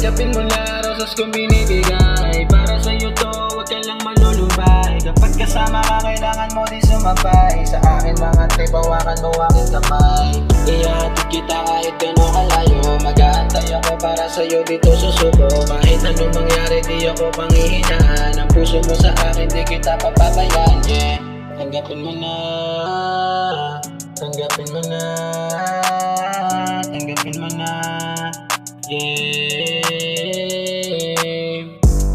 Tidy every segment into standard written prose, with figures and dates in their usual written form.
Tanggapin mo na rosas kong binibigay. Para sa'yo to, huwag ka lang malulumbay. Kapag kasama ka, kailangan mo din sumabay. Sa akin mga trip, hawakan mo aking kamay. Ihatid kita kahit gano'ng kalayo. Mag-aantay ako para sa'yo dito susubo. Kahit anong mangyari, di ako panghihinaan. Ang puso mo sa akin, di kita papabayaan, yeah. Tanggapin mo na, tanggapin mo na, tanggapin mo na, yeah.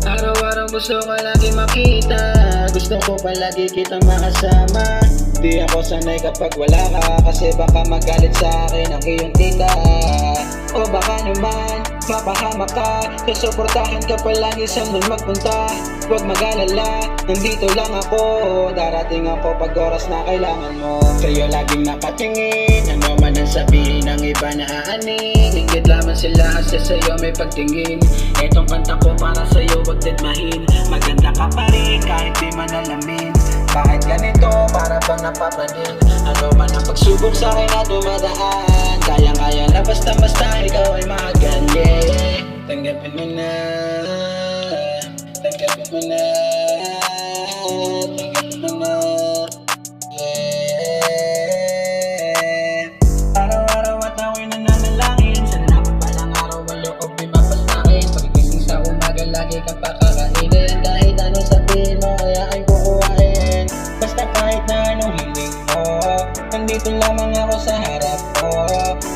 Araw-araw gusto ko lagi makita, gusto ko palagi kita makasama. Di ako sanay kapag wala ka, kasi baka magalit sa akin ang iyong tita. O baka naman mapahama ka, susuportahan ka palagi saan man magpunta. Huwag mag-alala, nandito lang ako, darating ako pag oras na kailangan mo. Sa'yo laging nakatingin, ano man ang sabihin ng iba na aaning. Hingit lamang sila kasi sa'yo may pagtingin. Etong kanta ko para sa'yo, wag dedmahin. Maganda ka pa rin kahit di man alamin. Bakit ganito, para bang napapanin? Ano man ang pagsubok sa'kin na dumadaan, kayang-kaya na basta-basta ikaw ay magaling. Tanggapin mo na, tanggapin mo na, tanggapin mo na, yeah. Araw-araw at ako'y nananalangin, sana napapalang araw ang loob di mapasnakin. Pagkikising sa umaga lagi kang pakakainin. Kahit anong sabihin mo ay aking kukuhain. Basta kahit na anong hiling mo, nandito lamang ako sa harap ko.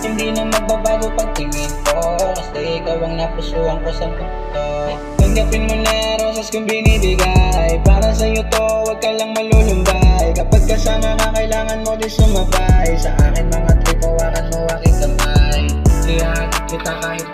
Hindi na magbabago pagtingin ko, kasi ikaw ang napusuan ko sa mundo. Tanggapin mo na rosas kong binibigay. Para sa'yo to, huwag ka lang malulumbay. Kapag kasama ka, kailangan mo din sumabay. Sa akin mga trip, hawakan mo aking kamay. Ihatid kita kahit